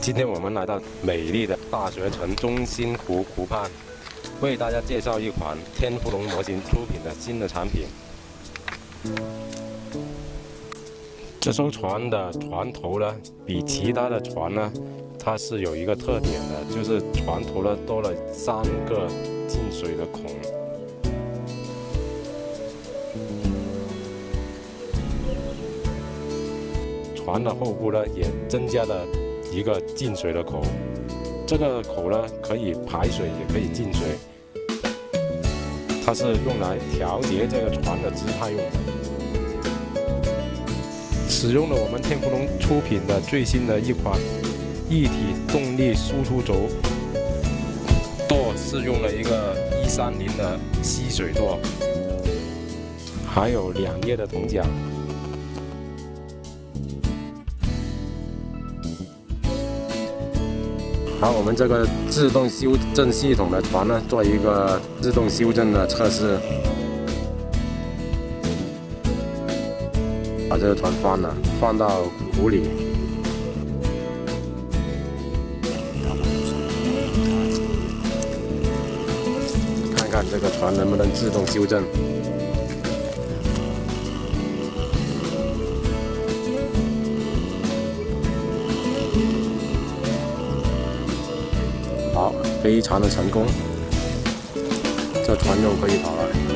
今天我们来到美丽的大学城中心湖湖畔，为大家介绍一款天妇罗模型出品的新的产品。这艘船的船头呢，比其他的船呢，它是有一个特点的，就是船头呢多了3个进水的孔。船的后部呢，也增加了一个进水的口，这个口呢可以排水，也可以进水。它是用来调节这个船的姿态用的。使用了我们天妇罗出品的最新的一款一体动力输出轴舵，是用了一个130的吸水舵，还有2页的铜桨。好，我们这个自动修正系统的船呢，做一个自动修正的测试。把这个船放到湖里，看看这个船能不能自动修正。好，非常的成功，这船又可以跑了。